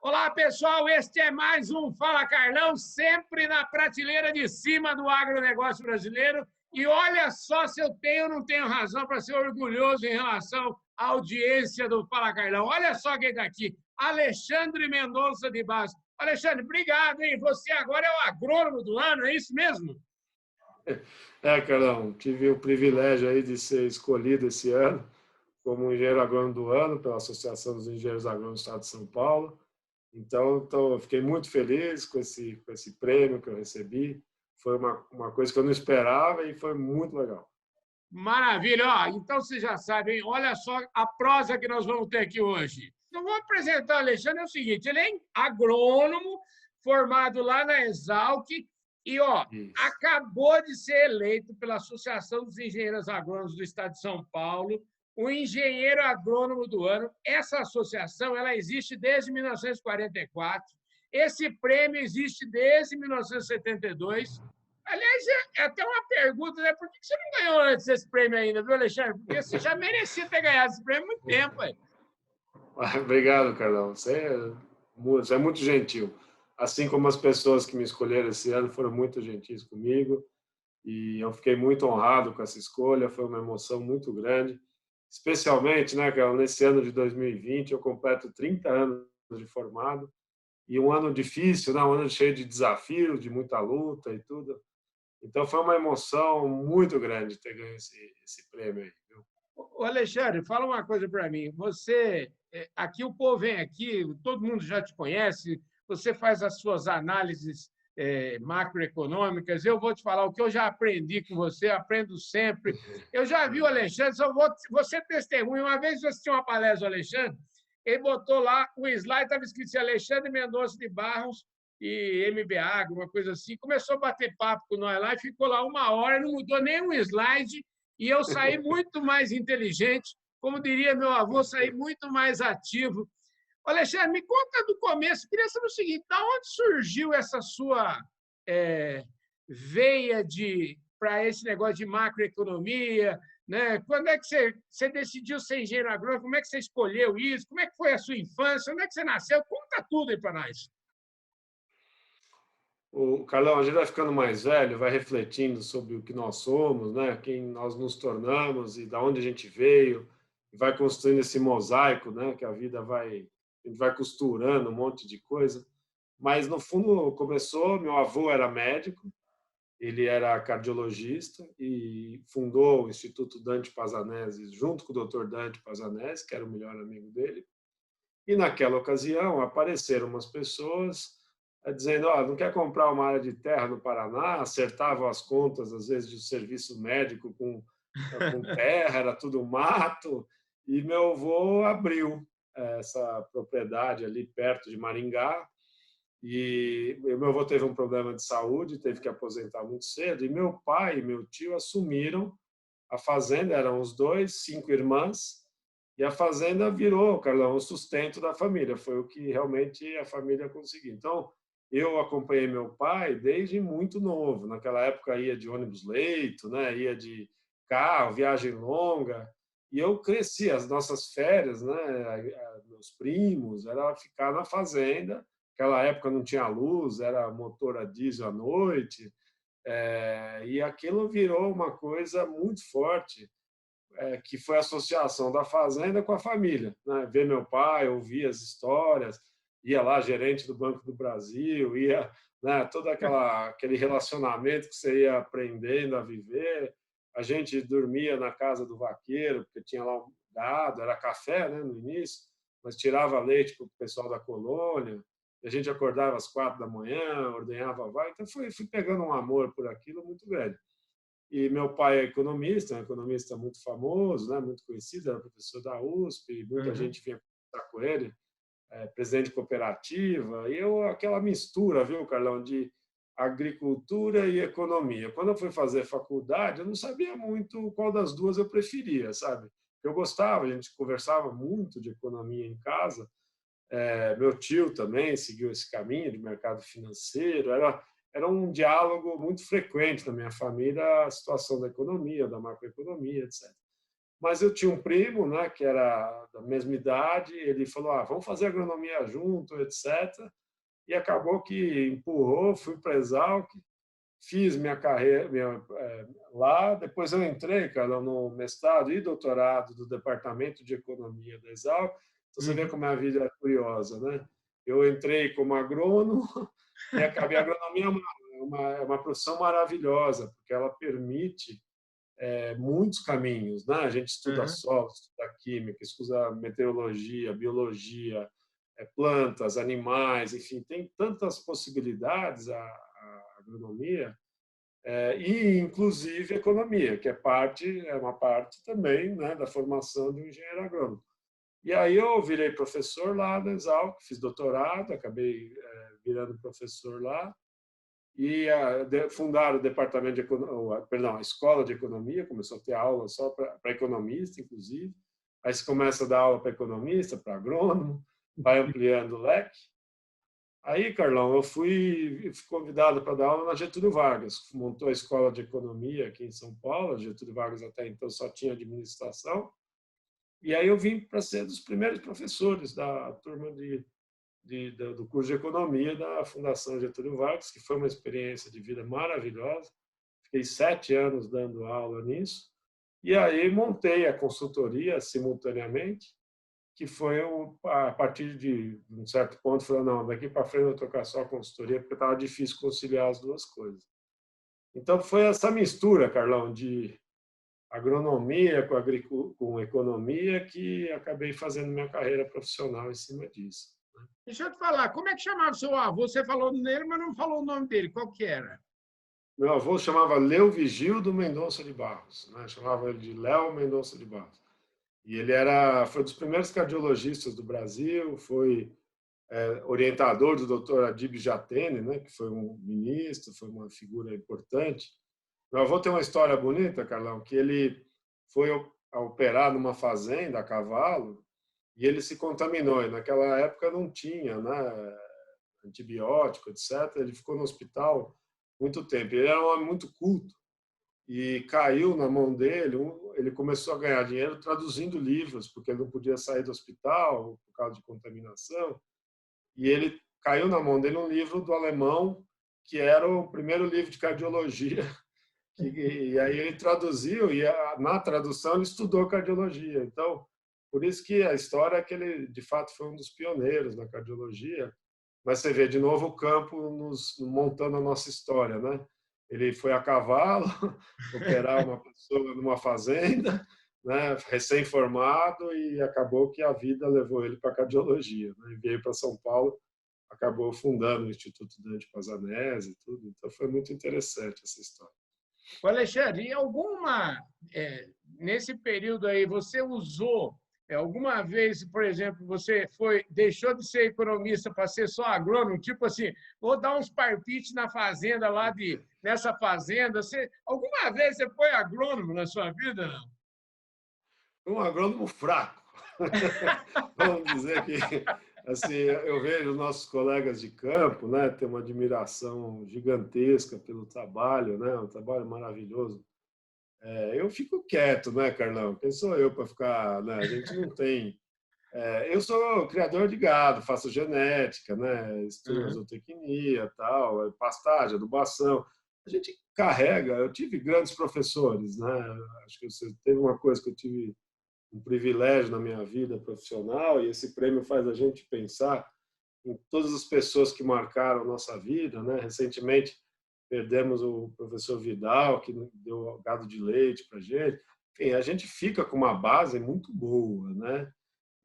Olá, pessoal, este é mais um Fala Carlão, sempre na prateleira de cima do agronegócio brasileiro. E olha só se eu tenho ou não tenho razão para ser orgulhoso em relação à audiência do Fala Carlão. Olha só quem está aqui, Alexandre Mendonça de Barros. Alexandre, obrigado, hein? Você agora é o agrônomo do ano, é isso mesmo? Carlão, tive o privilégio aí de ser escolhido esse ano como engenheiro agrônomo do ano pela Associação dos Engenheiros Agrônomos do Estado de São Paulo. Então, fiquei muito feliz com esse prêmio que eu recebi. Foi uma coisa que eu não esperava e foi muito legal. Maravilha! Ó, então, você já sabe, hein? Olha só a prosa que nós vamos ter aqui hoje. Eu vou apresentar o Alexandre, é o seguinte, ele é agrônomo, formado lá na Exalc, e Isso. acabou de ser eleito pela Associação dos Engenheiros Agrônomos do Estado de São Paulo o engenheiro agrônomo do ano. Essa associação ela existe desde 1944, esse prêmio existe desde 1972. Aliás, é até uma pergunta, né? Por que você não ganhou antes esse prêmio ainda, viu, Alexandre? Porque você já merecia ter ganhado esse prêmio há muito tempo, aí. Obrigado, Carlão. Você é muito gentil. Assim como as pessoas que me escolheram esse ano foram muito gentis comigo. E eu fiquei muito honrado com essa escolha. Foi uma emoção muito grande. Especialmente, né, Carlão, nesse ano de 2020, eu completo 30 anos de formado. E um ano difícil, né? Um ano cheio de desafios, de muita luta e tudo. Então foi uma emoção muito grande ter ganho esse prêmio aí, viu? Ô, Alexandre, fala uma coisa para mim. Você, aqui o povo vem aqui, todo mundo já te conhece, você faz as suas análises macroeconômicas. Eu vou te falar o que eu já aprendi com você, aprendo sempre. Eu já vi o Alexandre, você testemunha. Uma vez eu assisti uma palestra do Alexandre, ele botou lá, o slide estava escrito assim, Alexandre Mendonça de Barros e MBA, alguma coisa assim. Começou a bater papo com nós lá e ficou lá uma hora, não mudou nem um slide, e eu saí muito mais inteligente, como diria meu avô, saí muito mais ativo. Alexandre, me conta do começo, queria saber o seguinte, de onde surgiu essa sua veia para esse negócio de macroeconomia, né? Quando é que você decidiu ser engenheiro agrônomo? Como é que você escolheu isso? Como é que foi a sua infância? Onde é que você nasceu? Conta tudo aí para nós. O Carlão, a gente vai ficando mais velho, vai refletindo sobre o que nós somos, né? Quem nós nos tornamos e da onde a gente veio, e vai construindo esse mosaico, né? Que a gente vai costurando um monte de coisa. Mas no fundo começou, meu avô era médico, ele era cardiologista e fundou o Instituto Dante Pazanese junto com o Dr. Dante Pazanese, que era o melhor amigo dele. E naquela ocasião apareceram umas pessoas dizendo: não quer comprar uma área de terra no Paraná? Acertavam as contas, às vezes, de serviço médico com terra, era tudo mato. E meu avô abriu essa propriedade ali perto de Maringá. E meu avô teve um problema de saúde, teve que aposentar muito cedo. E meu pai e meu tio assumiram a fazenda, eram os dois, 5 irmãs, e a fazenda virou, Carlão, o sustento da família. Foi o que realmente a família conseguiu. Então, eu acompanhei meu pai desde muito novo. Naquela época ia de ônibus-leito, né? Ia de carro, viagem longa. E eu cresci, as nossas férias, né? Meus primos, era ficar na fazenda. Naquela época não tinha luz, era motor a diesel à noite. E aquilo virou uma coisa muito forte, que foi a associação da fazenda com a família, né? Ver meu pai, ouvir as histórias, ia lá gerente do Banco do Brasil, ia, né, todo aquele relacionamento que você ia aprendendo a viver. A gente dormia na casa do vaqueiro, porque tinha lá um gado, era café, né, no início, mas tirava leite para o pessoal da colônia. A gente acordava às 4 da manhã, ordenhava vaca. Então fui pegando um amor por aquilo muito grande. E meu pai é economista, um economista muito famoso, né, muito conhecido, era professor da USP, muita Uhum. gente vinha conversar com ele, presidente de cooperativa, e aquela mistura, viu, Carlão, de agricultura e economia. Quando eu fui fazer faculdade, eu não sabia muito qual das duas eu preferia, sabe? Eu gostava, a gente conversava muito de economia em casa. Meu tio também seguiu esse caminho de mercado financeiro. Era um diálogo muito frequente na minha família, a situação da economia, da macroeconomia, etc. Mas eu tinha um primo, né, que era da mesma idade, ele falou, vamos fazer agronomia junto, etc. E acabou que empurrou, fui para a Exalc, fiz minha carreira lá, depois eu entrei, cara, no mestrado e doutorado do Departamento de Economia da Exalc. Então, você vê como a vida é curiosa, né? Eu entrei como agrônomo e acabei. A agronomia é uma profissão maravilhosa, porque ela permite muitos caminhos, né? A gente estuda Uhum. solo, estuda química, estuda meteorologia, biologia, plantas, animais, enfim, tem tantas possibilidades a agronomia, e inclusive economia, que é uma parte também, né, da formação de um engenheiro agrônomo. E aí eu virei professor lá na Exalc, fiz doutorado, acabei virando professor lá, e fundaram o departamento de economia, perdão, a escola de economia, começou a ter aula só para economista, inclusive. Aí você começa a dar aula para economista, para agrônomo, vai ampliando o leque. Aí, Carlão, eu fui convidado para dar aula na Getúlio Vargas, montou a escola de economia aqui em São Paulo. A Getúlio Vargas até então só tinha administração. E aí eu vim para ser dos primeiros professores da turma do curso de economia da Fundação Getúlio Vargas, que foi uma experiência de vida maravilhosa. Fiquei 7 anos dando aula nisso. E aí montei a consultoria simultaneamente, que foi a partir de um certo ponto, falou, não, daqui para frente eu vou tocar só a consultoria, porque estava difícil conciliar as duas coisas. Então, foi essa mistura, Carlão, de agronomia com economia, que acabei fazendo minha carreira profissional em cima disso. Deixa eu te falar, como é que chamava seu avô? Você falou nele, mas não falou o nome dele. Qual que era? Meu avô chamava Leo Vigildo Mendonça de Barros, né? Chamava ele de Léo Mendonça de Barros. E ele foi um dos primeiros cardiologistas do Brasil, foi orientador do Dr. Adib Jatene, né, que foi um ministro, foi uma figura importante. Meu avô tem uma história bonita, Carlão, que ele foi a operar numa fazenda a cavalo e ele se contaminou. E naquela época não tinha, né, antibiótico, etc. Ele ficou no hospital muito tempo. Ele era um homem muito culto e caiu na mão dele. Ele começou a ganhar dinheiro traduzindo livros, porque ele não podia sair do hospital por causa de contaminação. E ele caiu na mão dele um livro do alemão, que era o primeiro livro de cardiologia. E aí ele traduziu, e na tradução ele estudou cardiologia. Então, por isso que a história é que ele, de fato, foi um dos pioneiros na cardiologia. Mas você vê de novo o campo montando a nossa história, né? Ele foi a cavalo operar uma pessoa numa fazenda, né, recém-formado, e acabou que a vida levou ele para a cardiologia, né? Veio para São Paulo, acabou fundando o Instituto Dante Pazzanese e tudo. Então foi muito interessante essa história. Alexandre, nesse período aí, você usou alguma vez, por exemplo, você deixou de ser economista para ser só agrônomo, tipo assim, vou dar uns palpites na fazenda nessa fazenda. Alguma vez você foi agrônomo na sua vida, não? Um agrônomo fraco. Vamos dizer que assim, eu vejo nossos colegas de campo, né, ter uma admiração gigantesca pelo trabalho, né, um trabalho maravilhoso. Eu fico quieto, né, Carlão? Quem sou eu para ficar, né? A gente não tem. Eu sou criador de gado, faço genética, né, estudo Uhum. zootecnia, tal, pastagem, adubação. A gente carrega. Eu tive grandes professores, né? Acho que você teve uma coisa que eu tive um privilégio na minha vida profissional, e esse prêmio faz a gente pensar em todas as pessoas que marcaram a nossa vida, né? Recentemente perdemos o professor Vidal, que deu gado de leite para a gente. Enfim, a gente fica com uma base muito boa, né?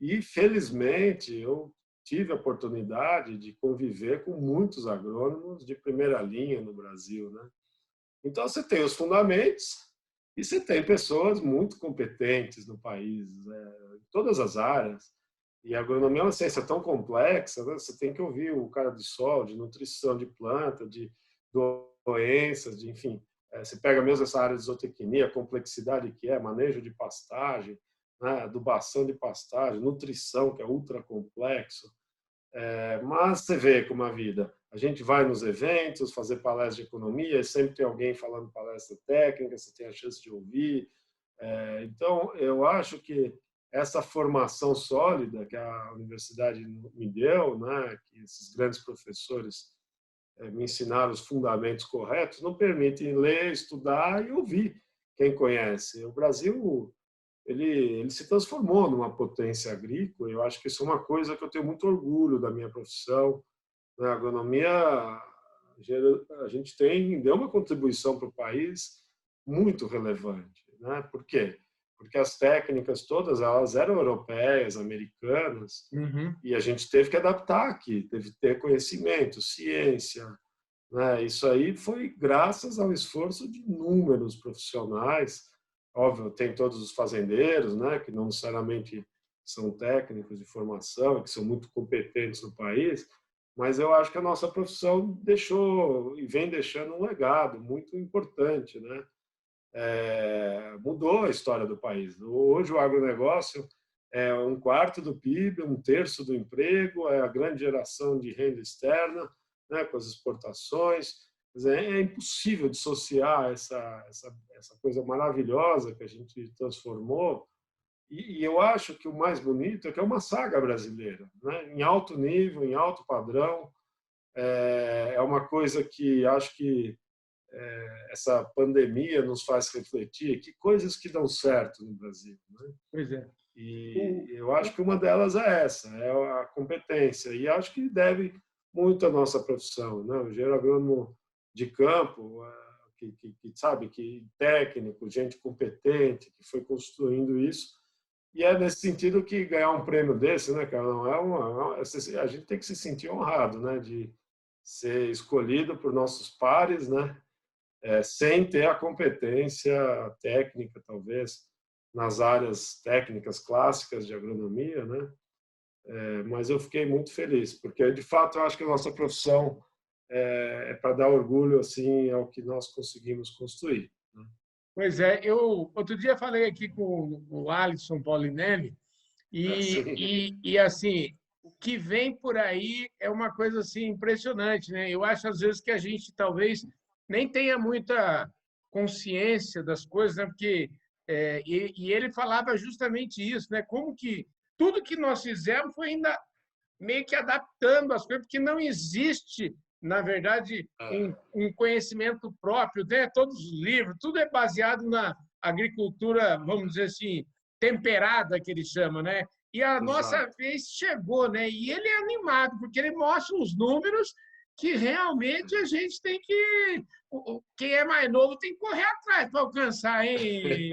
E felizmente eu tive a oportunidade de conviver com muitos agrônomos de primeira linha no Brasil, né? Então você tem os fundamentos e você tem pessoas muito competentes no país, em todas as áreas. E a agronomia é uma ciência tão complexa, né? Você tem que ouvir o cara de solo, de nutrição de planta, de doenças, enfim. Você pega mesmo essa área de zootecnia, a complexidade que é, manejo de pastagem, né? Adubação de pastagem, nutrição, que é ultra complexo. Mas você vê como a vida. A gente vai nos eventos, fazer palestra de economia, sempre tem alguém falando palestra técnica, você tem a chance de ouvir. Então, eu acho que essa formação sólida que a universidade me deu, né, que esses grandes professores me ensinaram os fundamentos corretos, não permitem ler, estudar e ouvir quem conhece. O Brasil ele se transformou numa potência agrícola. Eu acho que isso é uma coisa que eu tenho muito orgulho da minha profissão. Na agronomia, a gente deu uma contribuição para o país muito relevante, né? Por quê? Porque as técnicas todas elas eram europeias, americanas, Uhum. e a gente teve que adaptar aqui, teve que ter conhecimento, ciência, né? Isso aí foi graças ao esforço de inúmeros profissionais. Óbvio, tem todos os fazendeiros, né, que não necessariamente são técnicos de formação, que são muito competentes no país, mas eu acho que a nossa profissão deixou e vem deixando um legado muito importante, né? Mudou a história do país. Hoje o agronegócio é um quarto do PIB, um terço do emprego, é a grande geração de renda externa, né, com as exportações. É impossível dissociar essa coisa maravilhosa que a gente transformou. E eu acho que o mais bonito é que é uma saga brasileira, né, em alto nível, em alto padrão. É uma coisa que acho que essa pandemia nos faz refletir que coisas que dão certo no Brasil, né? Pois é. E eu acho que uma delas é essa, é a competência. E acho que deve muito à nossa profissão, né? O engenheiro agrônomo de campo, que sabe, que técnico, gente competente, que foi construindo isso. E é nesse sentido que ganhar um prêmio desse, né, cara, não a gente tem que se sentir honrado, né, de ser escolhido por nossos pares, né, sem ter a competência técnica, talvez, nas áreas técnicas clássicas de agronomia, né? Mas eu fiquei muito feliz, porque, de fato, eu acho que a nossa profissão é para dar orgulho assim ao que nós conseguimos construir, né? Pois é, eu outro dia falei aqui com o Alisson Paulinelli Assim, assim, o que vem por aí é uma coisa assim impressionante, né? Eu acho às vezes que a gente talvez nem tenha muita consciência das coisas, né? Porque e ele falava justamente isso, né? Como que tudo que nós fizemos foi ainda meio que adaptando as coisas, porque não existe, na verdade, um conhecimento próprio, né? Todos os livros, tudo é baseado na agricultura, vamos dizer assim, temperada, que ele chama, né? E a nossa exato. vez chegou, né? E ele é animado, porque ele mostra os números que realmente a gente tem que. Quem é mais novo tem que correr atrás para alcançar, hein,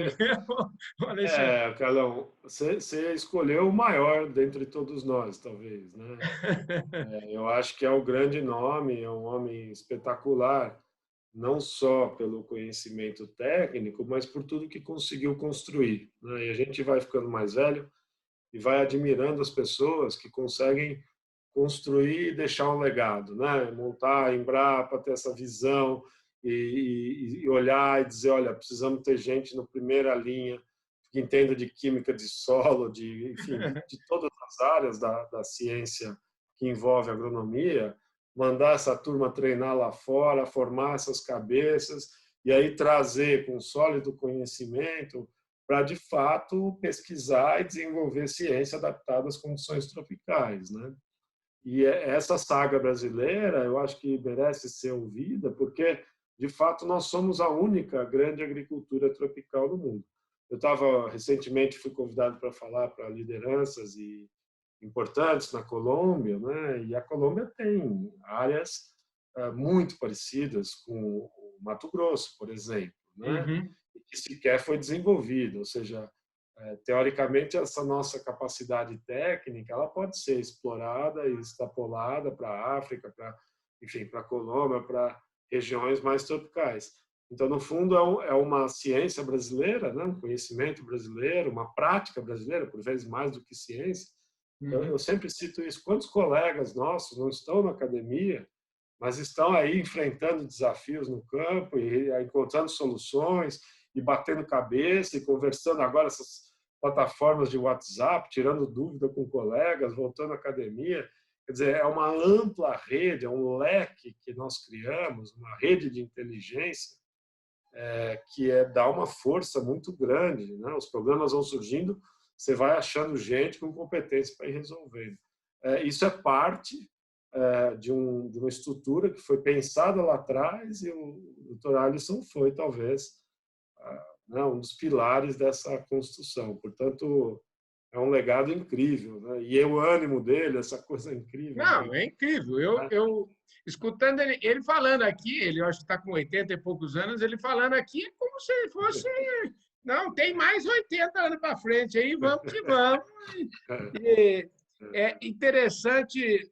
Alexandre? Carlão, você escolheu o maior dentre todos nós, talvez, né? Eu acho que é o grande nome, é um homem espetacular, não só pelo conhecimento técnico, mas por tudo que conseguiu construir, né? E a gente vai ficando mais velho e vai admirando as pessoas que conseguem construir e deixar um legado, né? Montar a Embrapa, ter essa visão e olhar e dizer, olha, precisamos ter gente na primeira linha que entenda de química de solo, enfim, de todas as áreas da ciência que envolve agronomia, mandar essa turma treinar lá fora, formar essas cabeças e aí trazer com sólido conhecimento para, de fato, pesquisar e desenvolver ciência adaptada às condições tropicais, né? E essa saga brasileira, eu acho que merece ser ouvida, porque, de fato, nós somos a única grande agricultura tropical do mundo. Eu estava, recentemente, fui convidado para falar para lideranças importantes na Colômbia, né? E a Colômbia tem áreas muito parecidas com o Mato Grosso, por exemplo, né? Uhum. Que sequer foi desenvolvido, ou seja, teoricamente essa nossa capacidade técnica ela pode ser explorada e extrapolada para a África, para enfim, para a Colômbia, para regiões mais tropicais. Então, no fundo, é uma ciência brasileira, né? Um conhecimento brasileiro, uma prática brasileira, por vezes mais do que ciência. Eu Uhum. sempre cito isso. Quantos colegas nossos não estão na academia, mas estão aí enfrentando desafios no campo e encontrando soluções e batendo cabeça e conversando agora essas plataformas de WhatsApp, tirando dúvida com colegas, voltando à academia. Quer dizer, é uma ampla rede, é um leque que nós criamos, uma rede de inteligência que dar uma força muito grande, né? Os problemas vão surgindo, você vai achando gente com competência para ir resolvendo. Isso é parte de uma estrutura que foi pensada lá atrás e o Dr. Alisson foi, talvez, um dos pilares dessa construção. Portanto, é um legado incrível, né? E o ânimo dele, essa coisa incrível. Não, é incrível. Eu escutando ele falando aqui, ele eu acho que está com 80 e poucos anos, ele falando aqui é como se fosse. Não, tem mais 80 anos para frente aí, vamos que vamos. E é interessante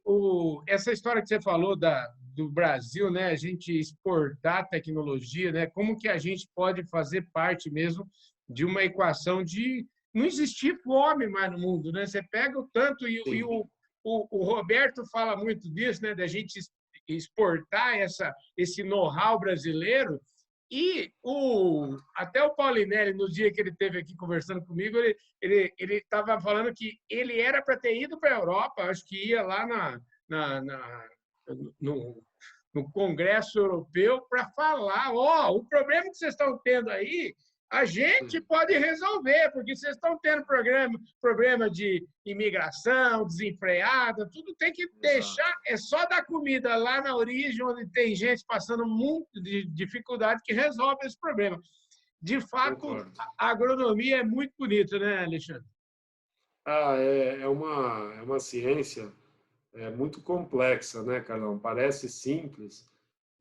essa história que você falou do Brasil, né? A gente exportar tecnologia, né? Como que a gente pode fazer parte mesmo de uma equação de não existir fome mais no mundo, né? Você pega o tanto e o Roberto fala muito disso, né? Da gente exportar esse know-how brasileiro. E até o Paulinelli, no dia que ele esteve aqui conversando comigo, ele estava falando que ele era para ter ido para a Europa, acho que ia lá no Congresso Europeu para falar, o problema que vocês estão tendo aí, a gente pode resolver, porque vocês estão tendo problema de imigração, desenfreada, tudo tem que deixar, é só dar comida lá na origem, onde tem gente passando muito de dificuldade, que resolve esse problema. De fato, a agronomia é muito bonita, né, Alexandre? É uma ciência muito complexa, né, Carlão? Parece simples,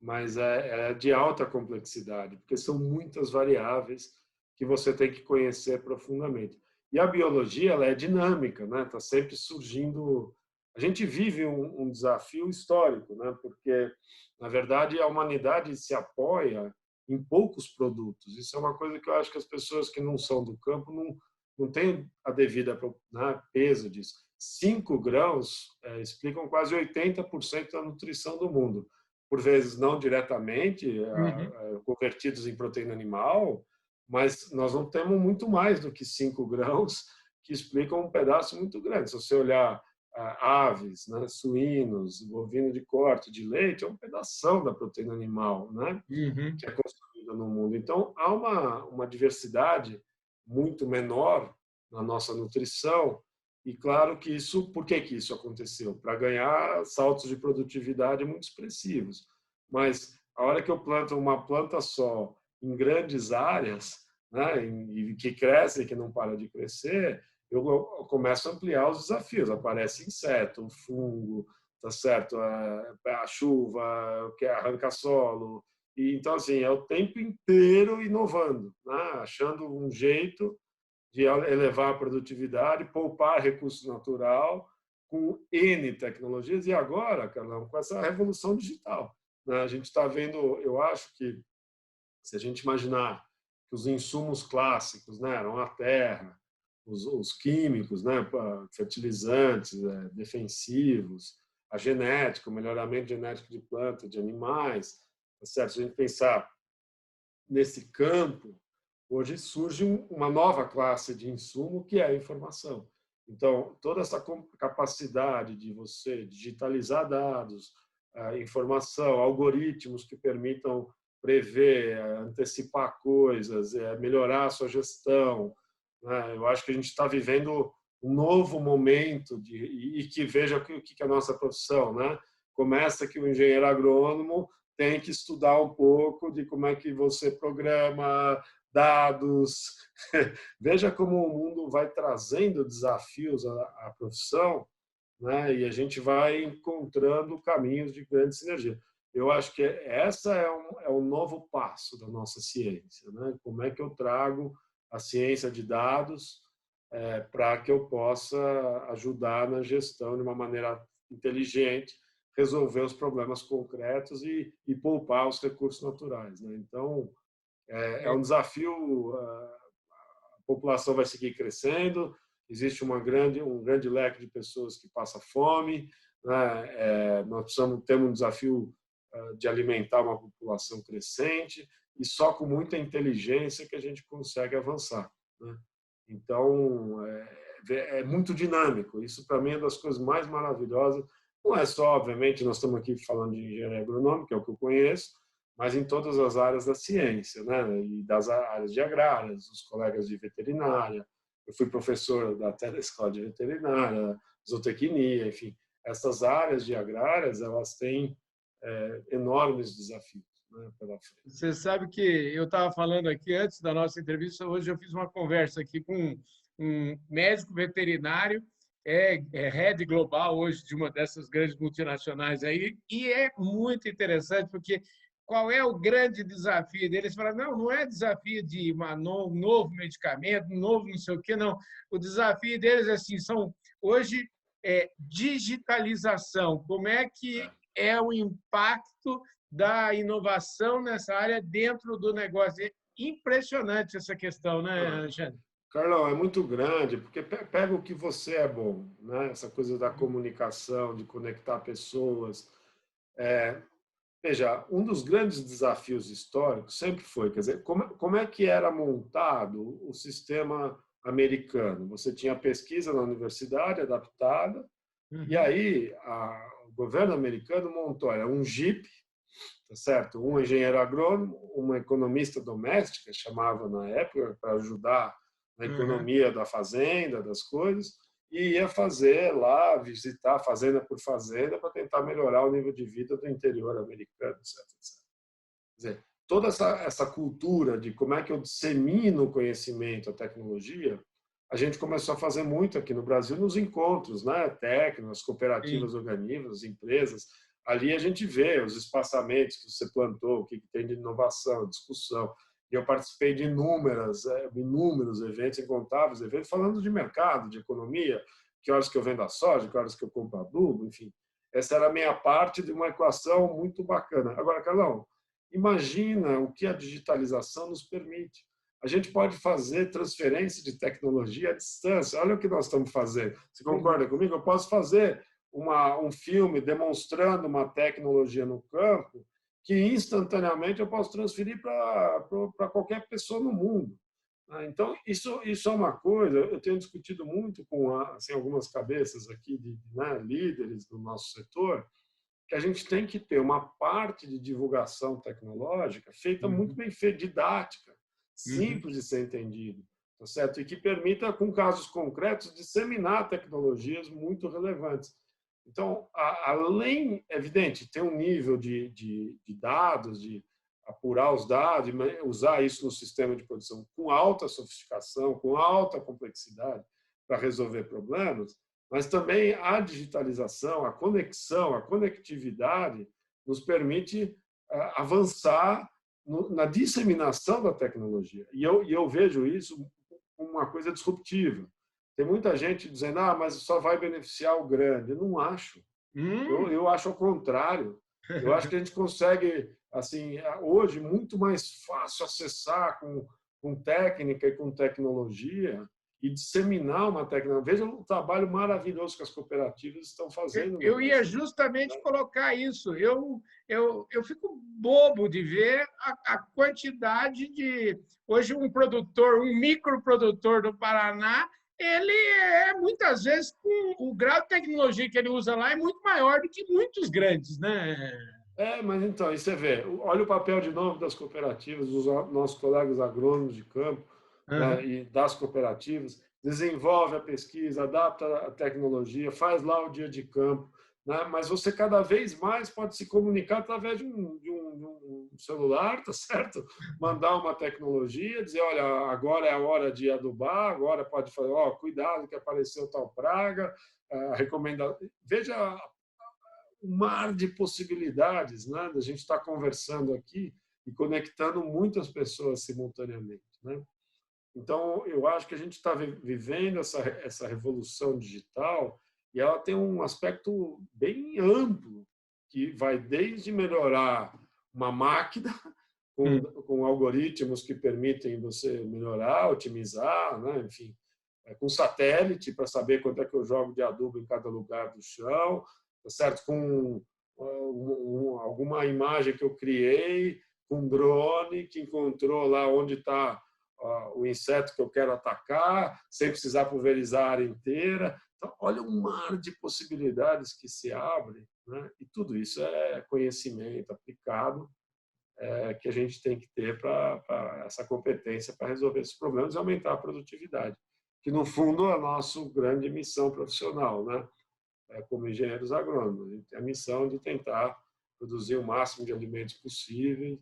mas é de alta complexidade, porque são muitas variáveis que você tem que conhecer profundamente. E a biologia, ela é dinâmica, né? Está sempre surgindo. A gente vive um desafio histórico, né? Porque, na verdade, a humanidade se apoia em poucos produtos. Isso é uma coisa que eu acho que as pessoas que não são do campo não têm a devida, né, peso disso. 5 grãos explicam quase 80% da nutrição do mundo. Por vezes não diretamente convertidos em proteína animal, mas nós não temos muito mais do que 5 grãos que explicam um pedaço muito grande. Se você olhar aves, né, suínos, bovino de corte, de leite, é um pedação da proteína animal, né, que é consumida no mundo. Então, há uma diversidade muito menor na nossa nutrição. E claro que por que isso aconteceu? Para ganhar saltos de produtividade muito expressivos. Mas a hora que eu planto uma planta só em grandes áreas, né, e que cresce e que não para de crescer, eu começo a ampliar os desafios. Aparece inseto, fungo, tá certo? A chuva, que arranca solo. E então assim, é o tempo inteiro inovando, né, achando um jeito de elevar a produtividade, poupar recurso natural com N tecnologias. E agora, Carlão, com essa revolução digital, né? A gente está vendo, eu acho que, se a gente imaginar que os insumos clássicos, né, eram a terra, os químicos, né, fertilizantes, defensivos, a genética, o melhoramento genético de plantas, de animais, tá certo? Se a gente pensar nesse campo, hoje surge uma nova classe de insumo, que é a informação. Então, toda essa capacidade de você digitalizar dados, informação, algoritmos que permitam prever, antecipar coisas, melhorar a sua gestão, né? Eu acho que a gente está vivendo um novo momento e que veja o que é a nossa profissão, né? Começa que o engenheiro agrônomo tem que estudar um pouco de como é que você programa dados. Veja como o mundo vai trazendo desafios à profissão, né? E a gente vai encontrando caminhos de grande sinergia. Eu acho que essa é um novo passo da nossa ciência, né? Como é que eu trago a ciência de dados para que eu possa ajudar na gestão de uma maneira inteligente, resolver os problemas concretos e poupar os recursos naturais, né? Então, é um desafio. A população vai seguir crescendo, existe um grande leque de pessoas que passa fome, né? Nós temos um desafio de alimentar uma população crescente e só com muita inteligência que a gente consegue avançar, né? Então, é muito dinâmico. Isso, para mim, é uma das coisas mais maravilhosas. Não é só, obviamente, nós estamos aqui falando de engenharia agronômica, que é o que eu conheço, mas em todas as áreas da ciência, né? E das áreas de agrárias, os colegas de veterinária. Eu fui professor da telescola de veterinária, zootecnia, enfim. Essas áreas de agrárias, elas têm enormes desafios, né, pela frente. Você sabe que eu estava falando aqui antes da nossa entrevista, hoje eu fiz uma conversa aqui com um médico veterinário, é head global hoje de uma dessas grandes multinacionais aí, e é muito interessante, porque qual é o grande desafio deles? Falam, não é desafio de um novo medicamento, um novo não sei o quê, não. O desafio deles assim, hoje digitalização. Como é que é o impacto da inovação nessa área dentro do negócio? É impressionante essa questão, né, Alexandre? Carlão, é muito grande, porque pega o que você é bom, né? Essa coisa da comunicação, de conectar pessoas. Veja, um dos grandes desafios históricos sempre foi, quer dizer, como é que era montado o sistema americano? Você tinha pesquisa na universidade adaptada, e aí o governo americano montou, era um JIP, tá certo? Um engenheiro agrônomo, uma economista doméstica, chamava na época, para ajudar na economia da fazenda, das coisas, e ia fazer lá, visitar fazenda por fazenda, para tentar melhorar o nível de vida do interior americano, etc. Quer dizer, toda essa cultura de como é que eu dissemino o conhecimento, a tecnologia, a gente começou a fazer muito aqui no Brasil nos encontros, né? Técnicos, cooperativas, organismos, empresas. Ali a gente vê os espaçamentos que você plantou, o que tem de inovação, discussão. E eu participei de inúmeros eventos, incontáveis eventos, falando de mercado, de economia, que horas que eu vendo a soja, que horas que eu compro adubo, enfim. Essa era a minha parte de uma equação muito bacana. Agora, Carlão, imagina o que a digitalização nos permite. A gente pode fazer transferência de tecnologia à distância. Olha o que nós estamos fazendo. Você concorda comigo? Eu posso fazer um filme demonstrando uma tecnologia no campo que instantaneamente eu posso transferir para qualquer pessoa no mundo. Então, isso é uma coisa, eu tenho discutido muito com assim, algumas cabeças aqui de líderes do nosso setor, que a gente tem que ter uma parte de divulgação tecnológica feita muito bem feita, didática, simples de ser entendido, tá certo? E que permita, com casos concretos, disseminar tecnologias muito relevantes. Então, além, evidente, ter um nível de dados, de apurar os dados, usar isso no sistema de produção com alta sofisticação, com alta complexidade para resolver problemas, mas também a digitalização, a conexão, a conectividade nos permite avançar na disseminação da tecnologia. E eu vejo isso como uma coisa disruptiva. Tem muita gente dizendo, mas só vai beneficiar o grande. Eu não acho. Eu acho ao contrário. Eu acho que a gente consegue, assim, hoje, muito mais fácil acessar com técnica e com tecnologia e disseminar uma tecnologia. Veja o trabalho maravilhoso que as cooperativas estão fazendo. Eu ia justamente colocar isso. Eu fico bobo de ver a quantidade de... Hoje, um microprodutor do Paraná, ele muitas vezes, o grau de tecnologia que ele usa lá é muito maior do que muitos grandes, né? Mas então, aí você vê, olha o papel de novo das cooperativas, dos nossos colegas agrônomos de campo, né, e das cooperativas, desenvolve a pesquisa, adapta a tecnologia, faz lá o dia de campo, né, mas você cada vez mais pode se comunicar através de um celular, tá certo? Mandar uma tecnologia, dizer, olha, agora é a hora de adubar, agora pode falar, cuidado que apareceu tal praga, recomenda. Veja um mar de possibilidades, né? A gente está conversando aqui e conectando muitas pessoas simultaneamente, né? Então, eu acho que a gente está vivendo essa revolução digital e ela tem um aspecto bem amplo, que vai desde melhorar uma máquina com algoritmos que permitem você melhorar, otimizar, né? Enfim, com satélite para saber quanto é que eu jogo de adubo em cada lugar do chão, tá certo? Com alguma imagem que eu criei, com drone que encontrou lá onde está o inseto que eu quero atacar, sem precisar pulverizar a área inteira. Então, olha um mar de possibilidades que se abre, né? E tudo isso é conhecimento aplicado que a gente tem que ter para essa competência para resolver esses problemas e aumentar a produtividade, que no fundo é a nossa grande missão profissional, né? Como engenheiros agrônomos, a gente tem a missão de tentar produzir o máximo de alimentos possível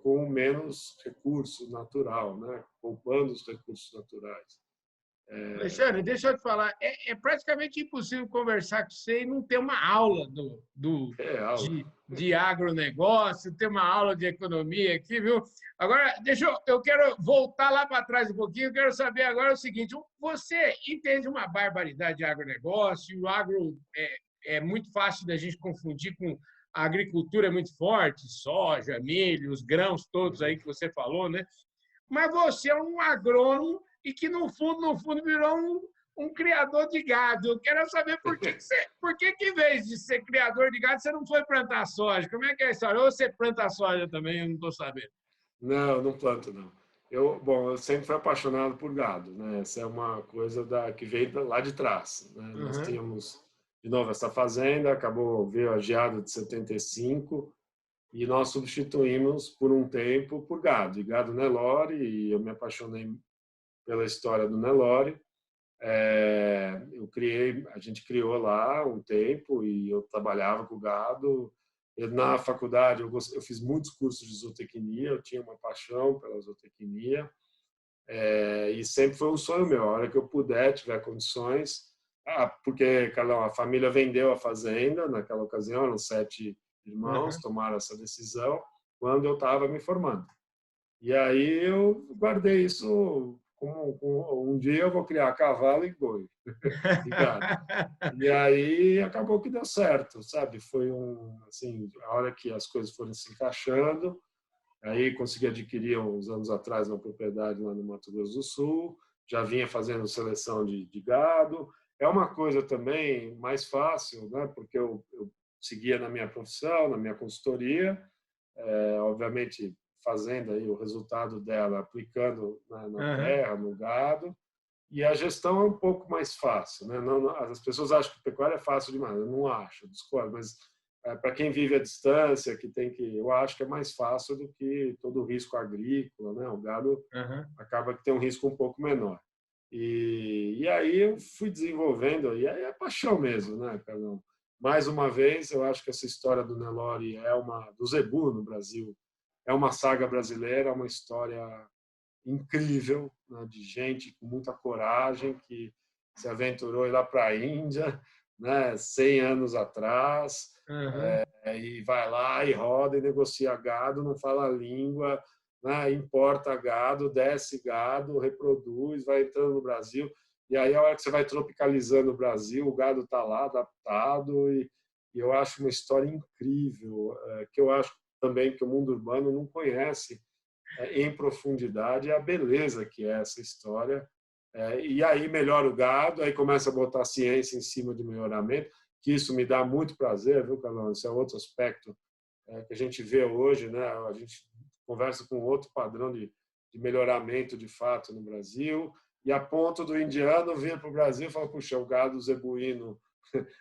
com menos recurso natural, né? Poupando os recursos naturais. Alexandre, deixa eu te falar, é praticamente impossível conversar com você e não ter uma aula Aula. de agronegócio, ter uma aula de economia aqui, viu? Agora, eu quero voltar lá para trás um pouquinho, eu quero saber agora o seguinte, você entende uma barbaridade de agronegócio, o agro é muito fácil da gente confundir com a agricultura é muito forte, soja, milho, os grãos todos aí que você falou, né? Mas você é um agrônomo e que, no fundo, virou um criador de gado. Eu quero saber por que, em vez de ser criador de gado, você não foi plantar soja? Como é que é a história? Ou você planta soja também, eu não estou sabendo. Não, não planto, não. Eu sempre fui apaixonado por gado, né? Essa é uma coisa que veio lá de trás, né? Nós tínhamos, de novo, essa fazenda, veio a geada de 75, e nós substituímos por um tempo por gado, e gado Nelore, e eu me apaixonei pela história do Nelore. A gente criou lá um tempo e eu trabalhava com gado. Na faculdade eu fiz muitos cursos de zootecnia, eu tinha uma paixão pela zootecnia, e sempre foi um sonho meu, a hora que eu puder, tiver condições, porque a família vendeu a fazenda naquela ocasião, eram 7 irmãos, tomaram essa decisão quando eu estava me formando. E aí eu guardei isso como um dia eu vou criar cavalo e boi, e gado. E aí acabou que deu certo, sabe? Foi assim, a hora que as coisas foram se encaixando, aí consegui adquirir uns anos atrás uma propriedade lá no Mato Grosso do Sul, já vinha fazendo seleção de gado. É uma coisa também mais fácil, né? Porque eu seguia na minha profissão, na minha consultoria, obviamente fazendo aí o resultado dela, aplicando na terra, no gado, e a gestão é um pouco mais fácil, né? As pessoas acham que pecuária é fácil demais, eu não acho, eu discordo, mas para quem vive à distância, eu acho que é mais fácil do que todo o risco agrícola, né? O gado acaba que tem um risco um pouco menor. E aí eu fui desenvolvendo, e aí é paixão mesmo, né, Carlão? Mais uma vez, eu acho que essa história do Nelore do zebu no Brasil, é uma saga brasileira, uma história incrível, né, de gente com muita coragem que se aventurou a ir lá para a Índia, né, 100 anos atrás, e vai lá e roda e negocia gado, não fala a língua, né, importa gado, desce gado, reproduz, vai entrando no Brasil. E aí, a hora que você vai tropicalizando o Brasil, o gado está lá adaptado, e eu acho uma história incrível, que eu acho também que o mundo urbano não conhece em profundidade a beleza que é essa história. E aí melhora o gado, aí começa a botar ciência em cima de melhoramento, que isso me dá muito prazer, viu, Carlão? Esse é outro aspecto que a gente vê hoje, né? A gente conversa com outro padrão de melhoramento de fato no Brasil, e a ponto do indiano vir para o Brasil e falar, puxa, o gado zebuíno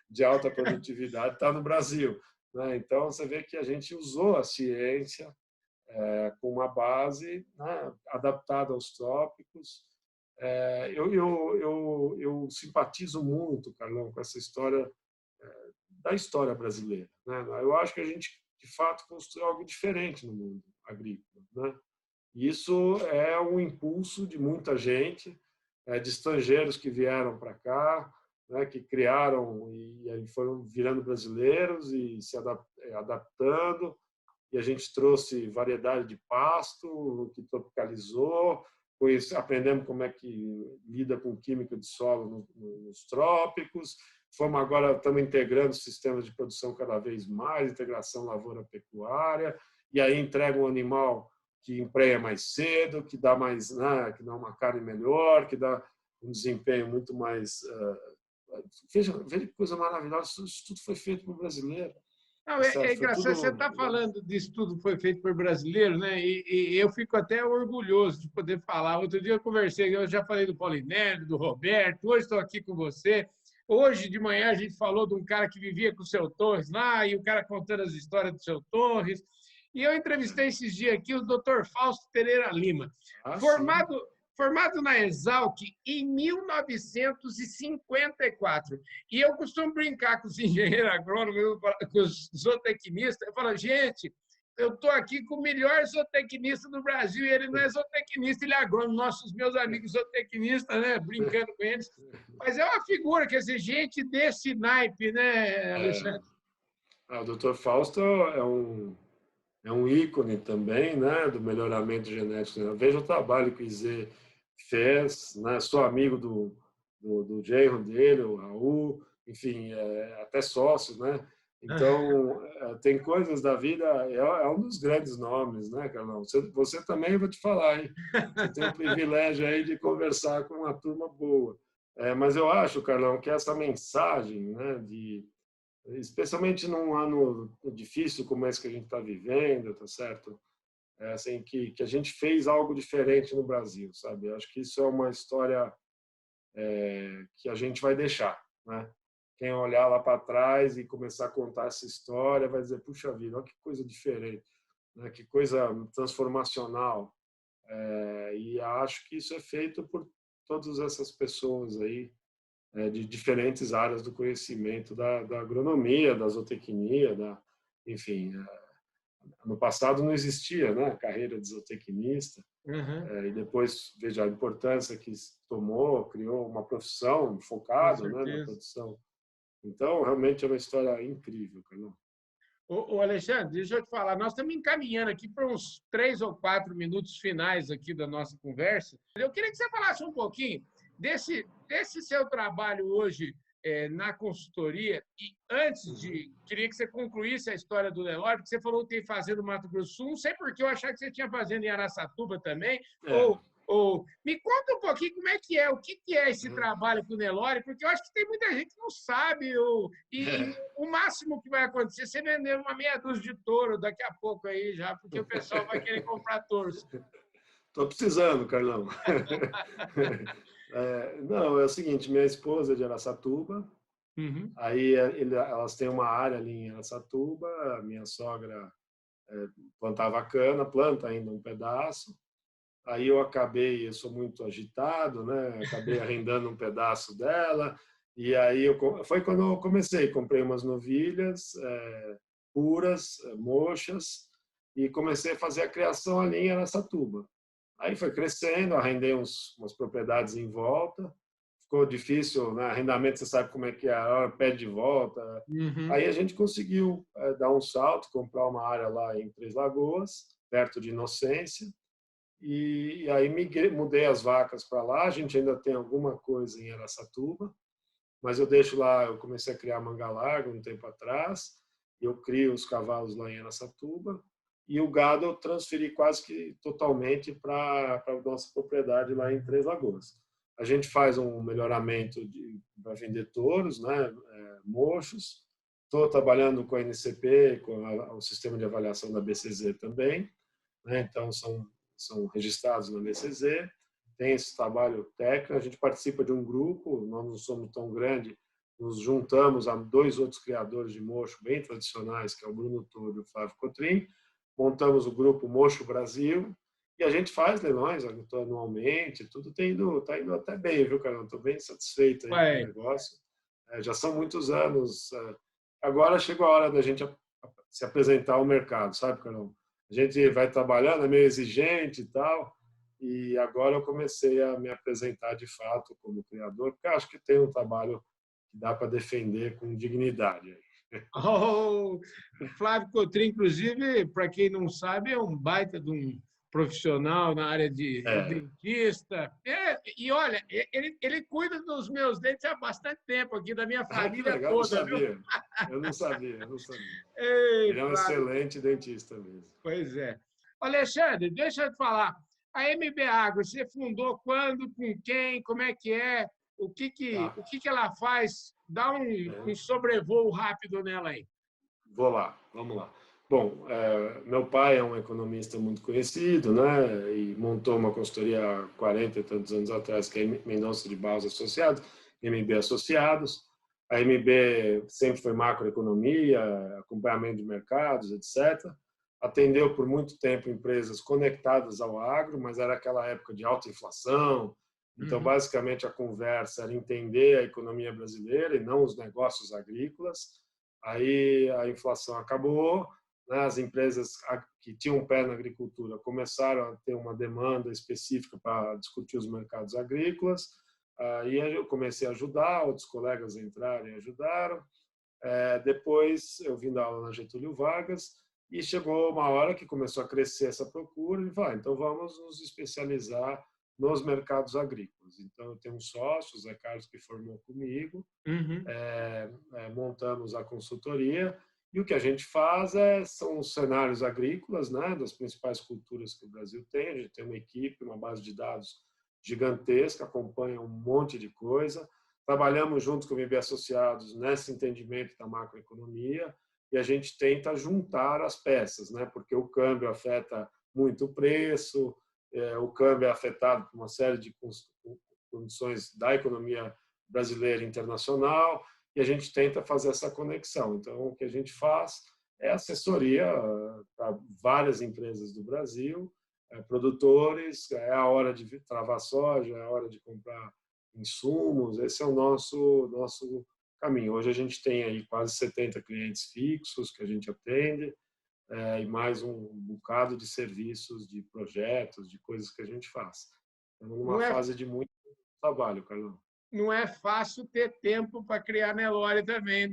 de alta produtividade está no Brasil, né? Então, você vê que a gente usou a ciência com uma base, né, adaptada aos trópicos. Eu simpatizo muito, Carlão, com essa história da história brasileira, né? Eu acho que a gente, de fato, construiu algo diferente no mundo agrícola, né? Isso é um impulso de muita gente, de estrangeiros que vieram para cá, né, que criaram e aí foram virando brasileiros e se adaptando, e a gente trouxe variedade de pasto, que tropicalizou, aprendemos como é que lida com química de solo nos trópicos, estamos integrando sistemas de produção cada vez mais, integração lavoura-pecuária, e aí entrega um animal que emprenha mais cedo, que dá mais, né, que dá uma carne melhor, que dá um desempenho muito mais... Veja que coisa maravilhosa, isso tudo foi feito por brasileiro. Não, é engraçado, você está falando disso tudo foi feito por brasileiro, né? E eu fico até orgulhoso de poder falar. Outro dia eu já falei do Paulinélio, do Roberto, hoje estou aqui com você. Hoje de manhã a gente falou de um cara que vivia com o seu Torres lá, e o cara contando as histórias do seu Torres. E eu entrevistei esses dias aqui o Dr. Fausto Pereira Lima, Ah, formado na Exalc em 1954. E eu costumo brincar com os engenheiros agrônomos, com os zootecnistas. Eu falo, gente, eu estou aqui com o melhor zootecnista do Brasil e ele não é zootecnista, ele é agrônomo. Nossos meus amigos zootecnistas, né, brincando com eles. Mas é uma figura, quer dizer, gente desse naipe, né, Alexandre? O Dr. Fausto é um ícone também, né, do melhoramento genético. Eu vejo o trabalho que o Izê fez, né, sou amigo do genro dele, o Raul, enfim, até sócio, né? Então, tem coisas da vida, é um dos grandes nomes, né, Carlão? Você também, eu vou te falar, hein? Você tem o privilégio aí de conversar com uma turma boa. Mas eu acho, Carlão, que essa mensagem, né, especialmente num ano difícil como esse que a gente está vivendo, tá certo? Assim, que a gente fez algo diferente no Brasil, sabe? Eu acho que isso é uma história que a gente vai deixar, né? Quem olhar lá para trás e começar a contar essa história vai dizer, puxa vida, olha que coisa diferente, né? Que coisa transformacional. E acho que isso é feito por todas essas pessoas aí, de diferentes áreas do conhecimento da agronomia, da zootecnia, enfim. No passado não existia, né, a carreira de zootecnista, Uhum. e depois veja a importância que tomou, criou uma profissão Com focada, né, na certeza. produção. Então, realmente é uma história incrível, Carlão. Ô, Alexandre, deixa eu te falar, nós estamos encaminhando aqui para uns 3 ou 4 minutos finais aqui da nossa conversa. Eu queria que você falasse um pouquinho desse seu trabalho hoje na consultoria e queria que você concluísse a história do Nelore, porque você falou que tem fazenda no Mato Grosso do Sul, não sei por que eu achava que você tinha fazenda em Araçatuba também, É. me conta um pouquinho como é que é, o que é esse trabalho com o Nelore, porque eu acho que tem muita gente que não sabe, e o máximo que vai acontecer é você vender uma meia dúzia de touro daqui a pouco aí já, porque o pessoal vai querer comprar touros. Estou precisando, Carlão. Não, é o seguinte, minha esposa é de Araçatuba, Uhum. aí elas têm uma área ali em Araçatuba, minha sogra plantava cana, planta ainda um pedaço, aí eu sou muito agitado, né? Acabei arrendando um pedaço dela, e aí foi quando eu comecei, comprei umas novilhas puras, mochas, e comecei a fazer a criação ali em Araçatuba. Aí foi crescendo, arrendei umas propriedades em volta, ficou difícil, né? Arrendamento, você sabe como é que é, a hora pede de volta. Uhum. Aí a gente conseguiu dar um salto, comprar uma área lá em Três Lagoas, perto de Inocência, e aí mudei as vacas para lá. A gente ainda tem alguma coisa em Araçatuba, mas eu deixo lá. Eu comecei a criar manga larga um tempo atrás, e eu crio os cavalos lá em Araçatuba, e o gado eu transferi quase que totalmente para a nossa propriedade lá em Três Lagoas. A gente faz um melhoramento para vender touros, né, mochos. Estou trabalhando com a NCP, com o sistema de avaliação da BCZ também, né? Então são registrados na BCZ. Tem esse trabalho técnico. A gente participa de um grupo, nós não somos tão grande, nos juntamos a 2 outros criadores de mocho bem tradicionais, que é o Bruno Toro e o Flávio Cotrim. Montamos o grupo Mocho Brasil e a gente faz leilões anualmente. Tudo tá indo até bem, viu, Carol? Estou bem satisfeito aí com o Ué, negócio. Já são muitos anos. Agora chegou a hora da gente se apresentar ao mercado, sabe, Carol? A gente vai trabalhando, é meio exigente e tal, e agora eu comecei a me apresentar de fato como criador, porque acho que tem um trabalho que dá para defender com dignidade. oh, o Flávio Cotrim, inclusive, para quem não sabe, é um baita de um profissional na área de dentista. E olha, ele cuida dos meus dentes há bastante tempo aqui, da minha Que família legal, toda, viu? eu não sabia. Ei, Ele é um Flávio, excelente dentista mesmo. pois é. Alexandre, deixa eu te falar. A MB Agro, você fundou quando, com quem, como é que é? Tá. O que ela faz? Dá um sobrevoo rápido nela aí. Vou lá, vamos lá. Bom, meu pai é um economista muito conhecido, né? E montou uma consultoria há 40 e tantos anos atrás, que é Mendonça de Barros Associados, MB Associados. A MB sempre foi macroeconomia, acompanhamento de mercados, etc. atendeu por muito tempo empresas conectadas ao agro, mas era aquela época de alta inflação. Então, basicamente, a conversa era entender a economia brasileira e não os negócios agrícolas. Aí a inflação acabou, né? As empresas que tinham um pé na agricultura começaram a ter uma demanda específica para discutir os mercados agrícolas. Aí eu comecei a ajudar, outros colegas entraram e ajudaram. Depois eu vim dar aula na Getúlio Vargas e chegou uma hora que começou a crescer essa procura e falei, então vamos nos especializar nos mercados agrícolas. Então eu tenho um sócio, o Zé Carlos, que formou comigo, montamos a consultoria e o que a gente faz são os cenários agrícolas, né, das principais culturas que o Brasil tem. A gente tem uma equipe, uma base de dados gigantesca, acompanha um monte de coisa. Trabalhamos juntos com o MB Associados nesse entendimento da macroeconomia e a gente tenta juntar as peças, né? Porque o câmbio afeta muito o preço, o câmbio é afetado por uma série de condições da economia brasileira e internacional e a gente tenta fazer essa conexão. Então, o que a gente faz é assessoria para várias empresas do Brasil, produtores, é a hora de travar soja, é a hora de comprar insumos, esse é o nosso caminho. Hoje a gente tem aí quase 70 clientes fixos que a gente atende e mais um bocado de serviços, de projetos, de coisas que a gente faz. Estamos numa fase de muito trabalho, Carlão. Não é fácil ter tempo para criar Nelore também,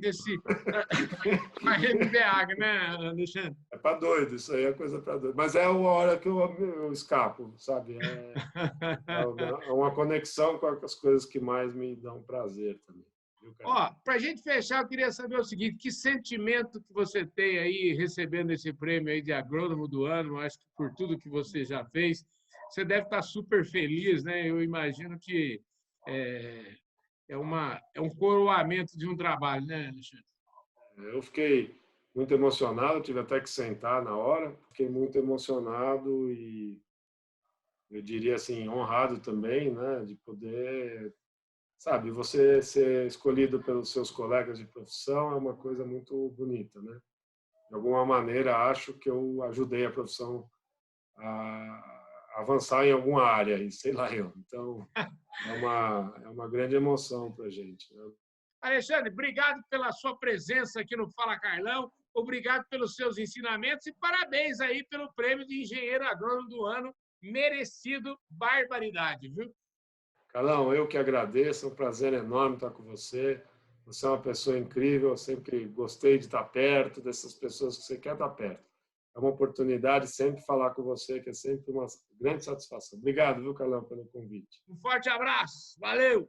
uma MBA, né, Alexandre? É para doido, isso aí é coisa para doido. Mas é uma hora que eu escapo, sabe? É uma conexão com as coisas que mais me dão prazer também. Para a gente fechar, eu queria saber o seguinte: que sentimento que você tem aí recebendo esse prêmio aí de agrônomo do ano? Acho que por tudo que você já fez, você deve estar super feliz, né? Eu imagino que é um coroamento de um trabalho, né, Alexandre? Eu fiquei muito emocionado, tive até que sentar na hora, fiquei muito emocionado e eu diria assim, honrado também, né, de poder, sabe, você ser escolhido pelos seus colegas de profissão é uma coisa muito bonita, né? De alguma maneira, acho que eu ajudei a profissão a avançar em alguma área, e sei lá eu. Então, é uma grande emoção para a gente, né? Alexandre, obrigado pela sua presença aqui no Fala Carlão, obrigado pelos seus ensinamentos e parabéns aí pelo prêmio de engenheiro agrônomo do ano, merecido, barbaridade, viu? Carlão, eu que agradeço, é um prazer enorme estar com você. Você é uma pessoa incrível, eu sempre gostei de estar perto dessas pessoas que você quer estar perto. É uma oportunidade sempre falar com você, que é sempre uma grande satisfação. Obrigado, viu, Carlão, pelo convite. Um forte abraço, valeu!